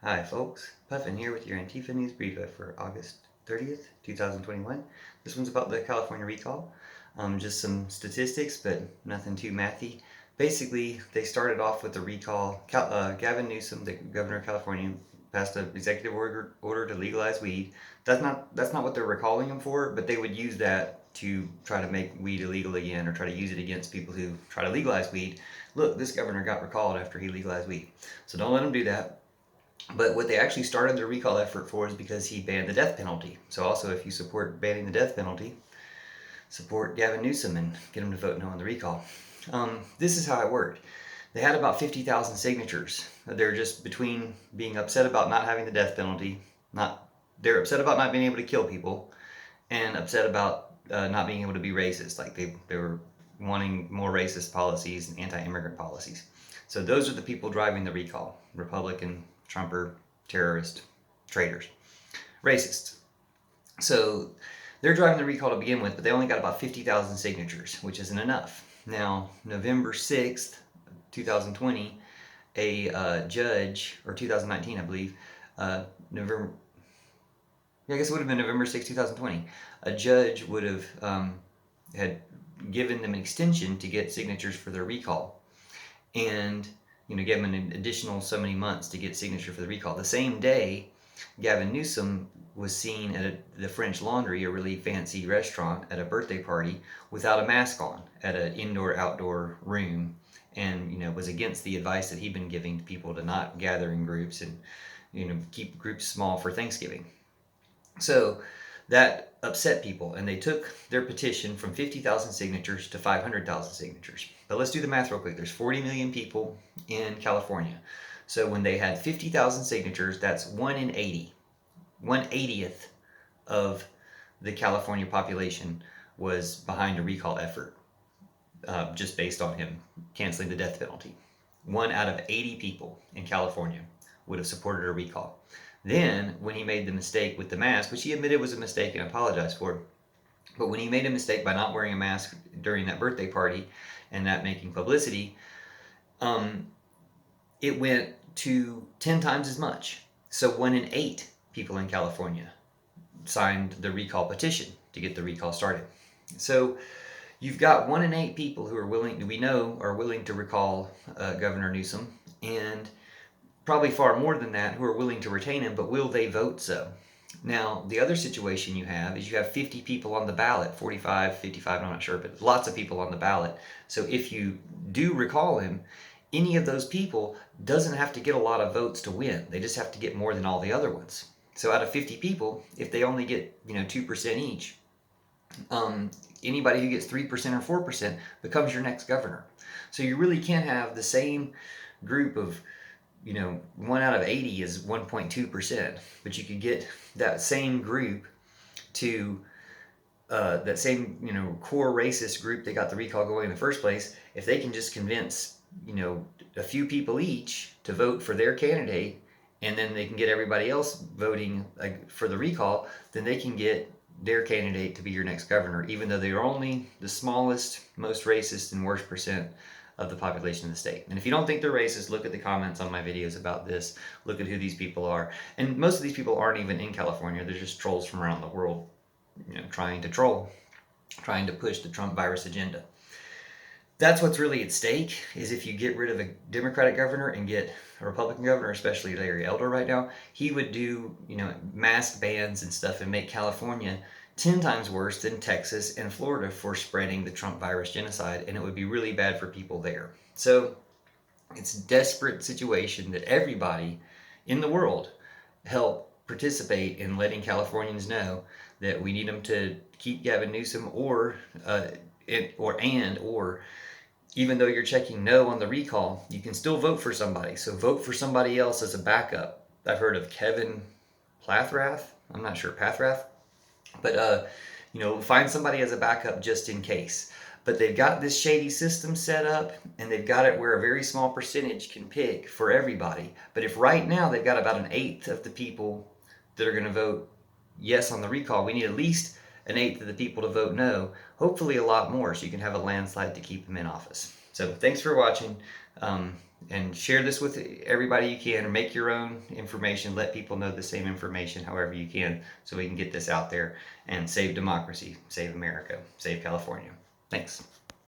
Hi folks, Puffin here with your Antifa News Briefa for August 30th, 2021. This one's about the California recall. Just some statistics, but nothing too mathy. Basically, they started off with the recall. Gavin Newsom, the governor of California, passed an executive order to legalize weed. That's not what they're recalling him for, but they would use that to try to make weed illegal again or try to use it against people who try to legalize weed. Look, this governor got recalled after he legalized weed. So don't let him do that. But what they actually started their recall effort for is because he banned the death penalty. So also, if you support banning the death penalty, support Gavin Newsom and get him to vote no on the recall. This is how it worked. They had about 50,000 signatures. They're just between being upset about not having the death penalty, they're upset about not being able to kill people, and upset about not being able to be racist. Like they were wanting more racist policies and anti-immigrant policies. So those are the people driving the recall: Republican, Trumper, terrorist, traitors, racists. So they're driving the recall to begin with, but they only got about 50,000 signatures, which isn't enough. Now, November 6th, 2020, a judge, or 2019, I believe, November, yeah, I guess it would have been November 6, 2020, a judge would have had given them an extension to get signatures for their recall. And gave them an additional so many months to get signature for the recall. The same day, Gavin Newsom was seen at the French Laundry, a really fancy restaurant, at a birthday party without a mask on at an indoor-outdoor room, and was against the advice that he'd been giving to people to not gather in groups and keep groups small for Thanksgiving. So that upset people, and they took their petition from 50,000 signatures to 500,000 signatures. But let's do the math real quick. There's 40 million people in California. So when they had 50,000 signatures, that's 1 in 80. 1/80th of the California population was behind a recall effort, just based on him canceling the death penalty. 1 out of 80 people in California would have supported a recall. Then, when he made the mistake with the mask, which he admitted was a mistake and apologized for, but when he made a mistake by not wearing a mask during that birthday party and not making publicity, it went to 10 times as much. So 1 in 8 people in California signed the recall petition to get the recall started. So you've got 1 in 8 people who are willing to recall Governor Newsom, and probably far more than that who are willing to retain him, but will they vote so? Now, the other situation you have is you have 50 people on the ballot, 45, 55, I'm not sure, but lots of people on the ballot. So if you do recall him, any of those people doesn't have to get a lot of votes to win. They just have to get more than all the other ones. So out of 50 people, if they only get 2% each, anybody who gets 3% or 4% becomes your next governor. So you really can't have the same group of 1 out of 80 is 1.2%, but you could get that same group to that same core racist group that got the recall going in the first place. If they can just convince a few people each to vote for their candidate, and then they can get everybody else voting for the recall, then they can get their candidate to be your next governor, even though they're only the smallest, most racist, and worst percent of the population of the state. And if you don't think they're racist, look at the comments on my videos about this. Look at who these people are. And most of these people aren't even in California. They're just trolls from around the world, trying to troll, trying to push the Trump virus agenda. That's what's really at stake, is if you get rid of a Democratic governor and get a Republican governor, especially Larry Elder right now, he would do, mask bans and stuff and make California 10 times worse than Texas and Florida for spreading the Trump virus genocide, and it would be really bad for people there. So it's a desperate situation that everybody in the world help participate in letting Californians know that we need them to keep Gavin Newsom, or even though you're checking no on the recall, you can still vote for somebody. So vote for somebody else as a backup. I've heard of Kevin Plathrath. I'm not sure, Pathrath. But, find somebody as a backup just in case. But they've got this shady system set up, and they've got it where a very small percentage can pick for everybody. But if right now they've got about 1/8 of the people that are going to vote yes on the recall, we need at least 1/8 of the people to vote no, hopefully a lot more, so you can have a landslide to keep them in office. So thanks for watching. And share this with everybody you can, or make your own information. Let people know the same information however you can, so we can get this out there and save democracy, save America, save California. Thanks.